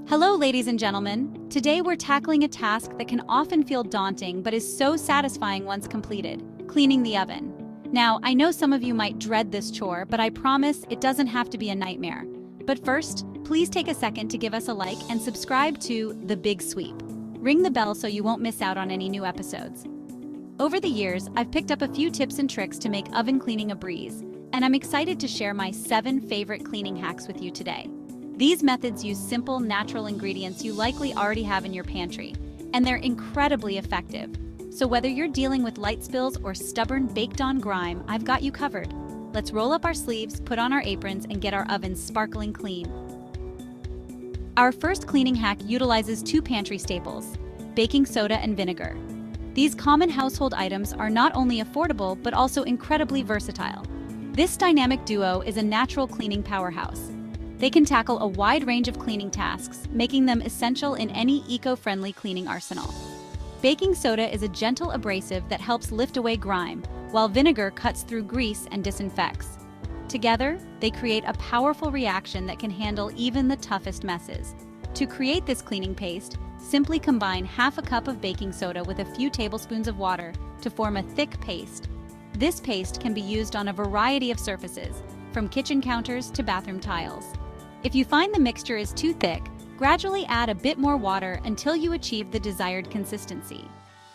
Hello, ladies and gentlemen. Today we're tackling a task that can often feel daunting but is so satisfying once completed: cleaning the oven. Now, I know some of you might dread this chore, but I promise it doesn't have to be a nightmare. But first, please take a second to give us a like and subscribe to The Big Sweep. Ring the bell so you won't miss out on any new episodes. Over the years, I've picked up a few tips and tricks to make oven cleaning a breeze, and I'm excited to share my 7 favorite cleaning hacks with you today. These methods use simple, natural ingredients you likely already have in your pantry, and they're incredibly effective. So whether you're dealing with light spills or stubborn baked-on grime, I've got you covered. Let's roll up our sleeves, put on our aprons, and get our ovens sparkling clean. Our first cleaning hack utilizes 2 pantry staples: baking soda and vinegar. These common household items are not only affordable but also incredibly versatile. This dynamic duo is a natural cleaning powerhouse. They can tackle a wide range of cleaning tasks, making them essential in any eco-friendly cleaning arsenal. Baking soda is a gentle abrasive that helps lift away grime, while vinegar cuts through grease and disinfects. Together, they create a powerful reaction that can handle even the toughest messes. To create this cleaning paste, simply combine half a cup of baking soda with a few tablespoons of water to form a thick paste. This paste can be used on a variety of surfaces, from kitchen counters to bathroom tiles. If you find the mixture is too thick, gradually add a bit more water until you achieve the desired consistency.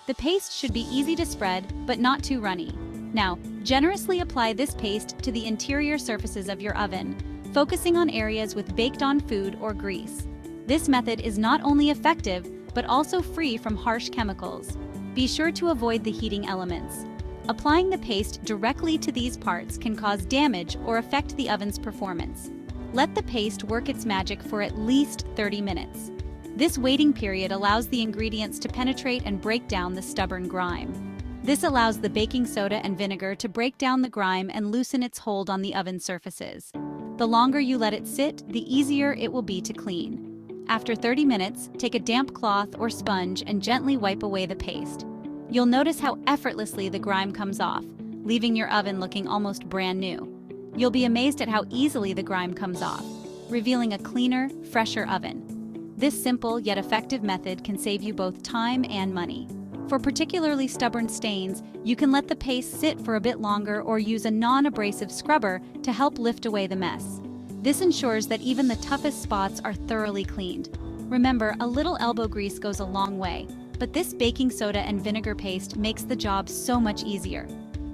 The paste should be easy to spread, but not too runny. Now, generously apply this paste to the interior surfaces of your oven, focusing on areas with baked-on food or grease. This method is not only effective, but also free from harsh chemicals. Be sure to avoid the heating elements. Applying the paste directly to these parts can cause damage or affect the oven's performance. Let the paste work its magic for at least 30 minutes. This waiting period allows the ingredients to penetrate and break down the stubborn grime. This allows the baking soda and vinegar to break down the grime and loosen its hold on the oven surfaces. The longer you let it sit, the easier it will be to clean. After 30 minutes, take a damp cloth or sponge and gently wipe away the paste. You'll notice how effortlessly the grime comes off, leaving your oven looking almost brand new. You'll be amazed at how easily the grime comes off, revealing a cleaner, fresher oven. This simple yet effective method can save you both time and money. For particularly stubborn stains, you can let the paste sit for a bit longer or use a non-abrasive scrubber to help lift away the mess. This ensures that even the toughest spots are thoroughly cleaned. Remember, a little elbow grease goes a long way, but this baking soda and vinegar paste makes the job so much easier.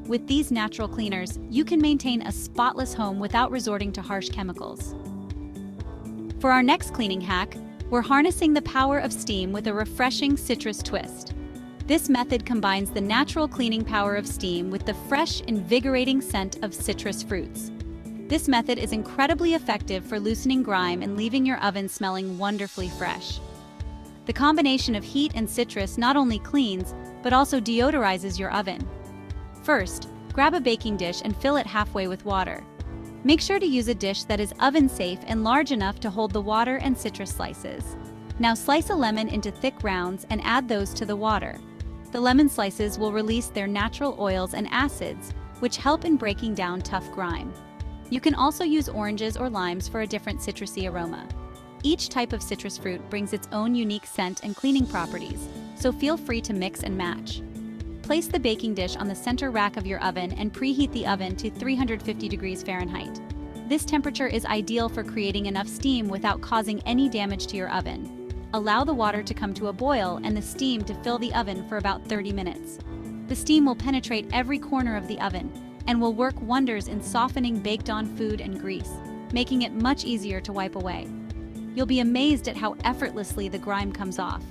With these natural cleaners, you can maintain a spotless home without resorting to harsh chemicals. For our next cleaning hack, we're harnessing the power of steam with a refreshing citrus twist. This method combines the natural cleaning power of steam with the fresh, invigorating scent of citrus fruits. This method is incredibly effective for loosening grime and leaving your oven smelling wonderfully fresh. The combination of heat and citrus not only cleans, but also deodorizes your oven. First, grab a baking dish and fill it halfway with water. Make sure to use a dish that is oven-safe and large enough to hold the water and citrus slices. Now slice a lemon into thick rounds and add those to the water. The lemon slices will release their natural oils and acids, which help in breaking down tough grime. You can also use oranges or limes for a different citrusy aroma. Each type of citrus fruit brings its own unique scent and cleaning properties, so feel free to mix and match. Place the baking dish on the center rack of your oven and preheat the oven to 350 degrees Fahrenheit. This temperature is ideal for creating enough steam without causing any damage to your oven. Allow the water to come to a boil and the steam to fill the oven for about 30 minutes. The steam will penetrate every corner of the oven and will work wonders in softening baked-on food and grease, making it much easier to wipe away. You'll be amazed at how effortlessly the grime comes off.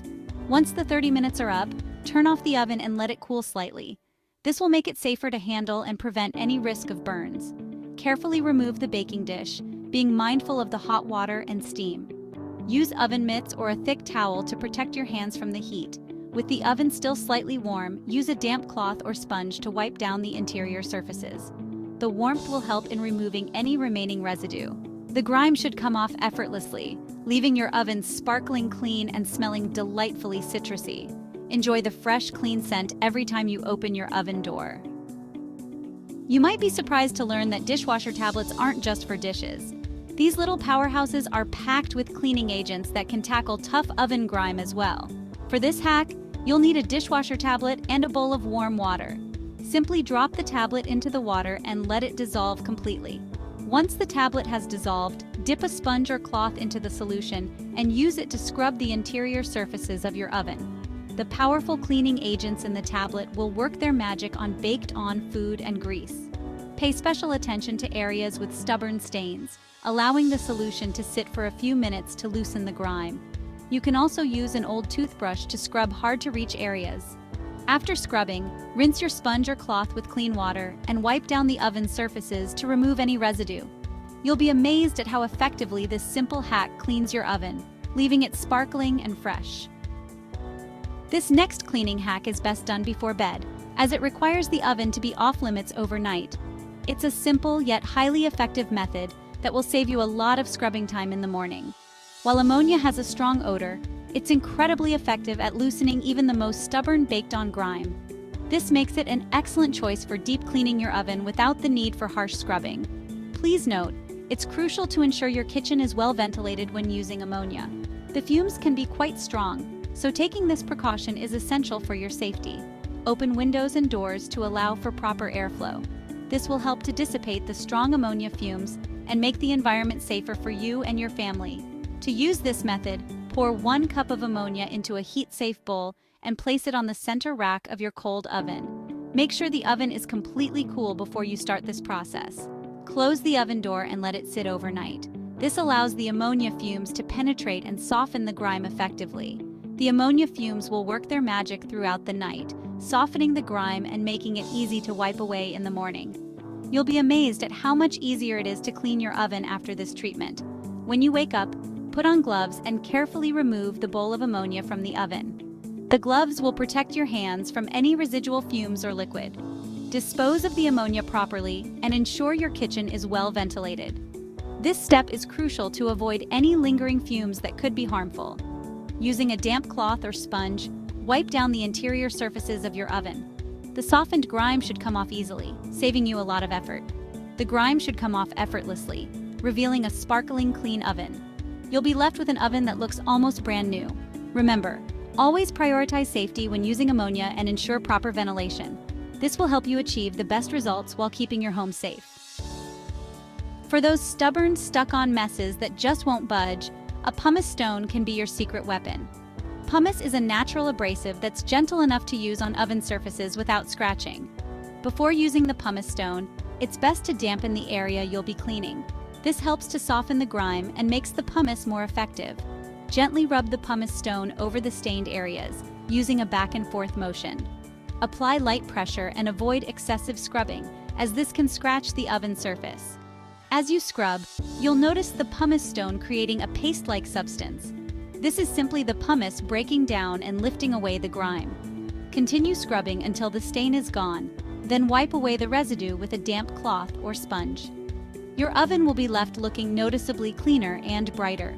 Once the 30 minutes are up, turn off the oven and let it cool slightly. This will make it safer to handle and prevent any risk of burns. Carefully remove the baking dish, being mindful of the hot water and steam. Use oven mitts or a thick towel to protect your hands from the heat. With the oven still slightly warm, use a damp cloth or sponge to wipe down the interior surfaces. The warmth will help in removing any remaining residue. The grime should come off effortlessly, leaving your oven sparkling clean and smelling delightfully citrusy. Enjoy the fresh, clean scent every time you open your oven door. You might be surprised to learn that dishwasher tablets aren't just for dishes. These little powerhouses are packed with cleaning agents that can tackle tough oven grime as well. For this hack, you'll need a dishwasher tablet and a bowl of warm water. Simply drop the tablet into the water and let it dissolve completely. Once the tablet has dissolved, dip a sponge or cloth into the solution and use it to scrub the interior surfaces of your oven. The powerful cleaning agents in the tablet will work their magic on baked-on food and grease. Pay special attention to areas with stubborn stains, allowing the solution to sit for a few minutes to loosen the grime. You can also use an old toothbrush to scrub hard-to-reach areas. After scrubbing, rinse your sponge or cloth with clean water and wipe down the oven surfaces to remove any residue. You'll be amazed at how effectively this simple hack cleans your oven, leaving it sparkling and fresh. This next cleaning hack is best done before bed, as it requires the oven to be off-limits overnight. It's a simple yet highly effective method that will save you a lot of scrubbing time in the morning. While ammonia has a strong odor, it's incredibly effective at loosening even the most stubborn baked-on grime. This makes it an excellent choice for deep cleaning your oven without the need for harsh scrubbing. Please note, it's crucial to ensure your kitchen is well ventilated when using ammonia. The fumes can be quite strong, so taking this precaution is essential for your safety. Open windows and doors to allow for proper airflow. This will help to dissipate the strong ammonia fumes and make the environment safer for you and your family. To use this method, pour 1 cup of ammonia into a heat-safe bowl and place it on the center rack of your cold oven. Make sure the oven is completely cool before you start this process. Close the oven door and let it sit overnight. This allows the ammonia fumes to penetrate and soften the grime effectively. The ammonia fumes will work their magic throughout the night, softening the grime and making it easy to wipe away in the morning. You'll be amazed at how much easier it is to clean your oven after this treatment. When you wake up, put on gloves and carefully remove the bowl of ammonia from the oven. The gloves will protect your hands from any residual fumes or liquid. Dispose of the ammonia properly and ensure your kitchen is well ventilated. This step is crucial to avoid any lingering fumes that could be harmful. Using a damp cloth or sponge, wipe down the interior surfaces of your oven. The softened grime should come off easily, saving you a lot of effort. The grime should come off effortlessly, revealing a sparkling clean oven. You'll be left with an oven that looks almost brand new. Remember, always prioritize safety when using ammonia and ensure proper ventilation. This will help you achieve the best results while keeping your home safe. For those stubborn, stuck-on messes that just won't budge, a pumice stone can be your secret weapon. Pumice is a natural abrasive that's gentle enough to use on oven surfaces without scratching. Before using the pumice stone, it's best to dampen the area you'll be cleaning. This helps to soften the grime and makes the pumice more effective. Gently rub the pumice stone over the stained areas, using a back and forth motion. Apply light pressure and avoid excessive scrubbing, as this can scratch the oven surface. As you scrub, you'll notice the pumice stone creating a paste-like substance. This is simply the pumice breaking down and lifting away the grime. Continue scrubbing until the stain is gone, then wipe away the residue with a damp cloth or sponge. Your oven will be left looking noticeably cleaner and brighter.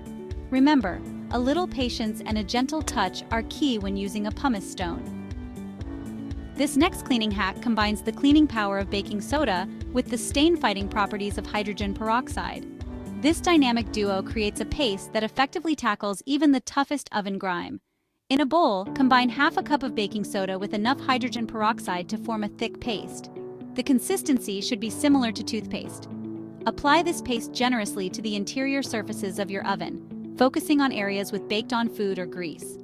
Remember, a little patience and a gentle touch are key when using a pumice stone. This next cleaning hack combines the cleaning power of baking soda with the stain-fighting properties of hydrogen peroxide. This dynamic duo creates a paste that effectively tackles even the toughest oven grime. In a bowl, combine half a cup of baking soda with enough hydrogen peroxide to form a thick paste. The consistency should be similar to toothpaste. Apply this paste generously to the interior surfaces of your oven, focusing on areas with baked-on food or grease.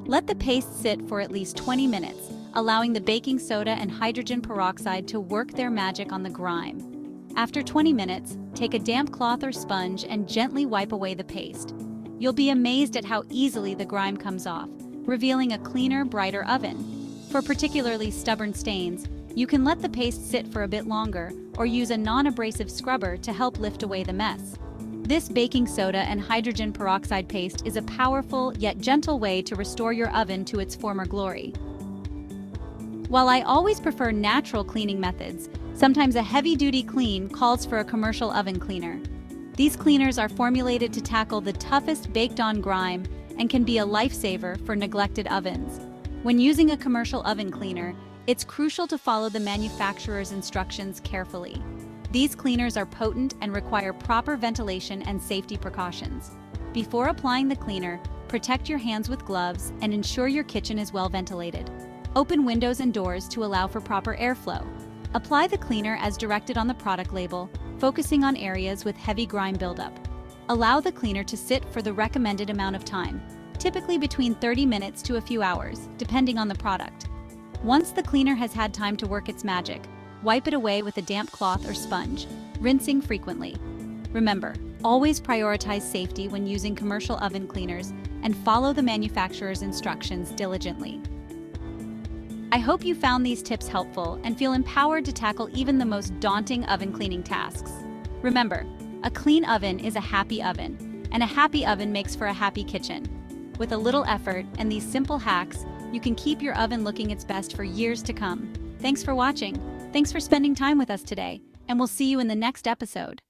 Let the paste sit for at least 20 minutes, allowing the baking soda and hydrogen peroxide to work their magic on the grime. After 20 minutes, take a damp cloth or sponge and gently wipe away the paste. You'll be amazed at how easily the grime comes off, revealing a cleaner, brighter oven. For particularly stubborn stains, you can let the paste sit for a bit longer or use a non-abrasive scrubber to help lift away the mess. This baking soda and hydrogen peroxide paste is a powerful yet gentle way to restore your oven to its former glory. While I always prefer natural cleaning methods, sometimes a heavy-duty clean calls for a commercial oven cleaner. These cleaners are formulated to tackle the toughest baked-on grime and can be a lifesaver for neglected ovens. When using a commercial oven cleaner, it's crucial to follow the manufacturer's instructions carefully. These cleaners are potent and require proper ventilation and safety precautions. Before applying the cleaner, protect your hands with gloves and ensure your kitchen is well ventilated. Open windows and doors to allow for proper airflow. Apply the cleaner as directed on the product label, focusing on areas with heavy grime buildup. Allow the cleaner to sit for the recommended amount of time, typically between 30 minutes to a few hours, depending on the product. Once the cleaner has had time to work its magic, wipe it away with a damp cloth or sponge, rinsing frequently. Remember, always prioritize safety when using commercial oven cleaners and follow the manufacturer's instructions diligently. I hope you found these tips helpful and feel empowered to tackle even the most daunting oven cleaning tasks. Remember, a clean oven is a happy oven, and a happy oven makes for a happy kitchen. With a little effort and these simple hacks, you can keep your oven looking its best for years to come. Thanks for watching. Thanks for spending time with us today, and we'll see you in the next episode.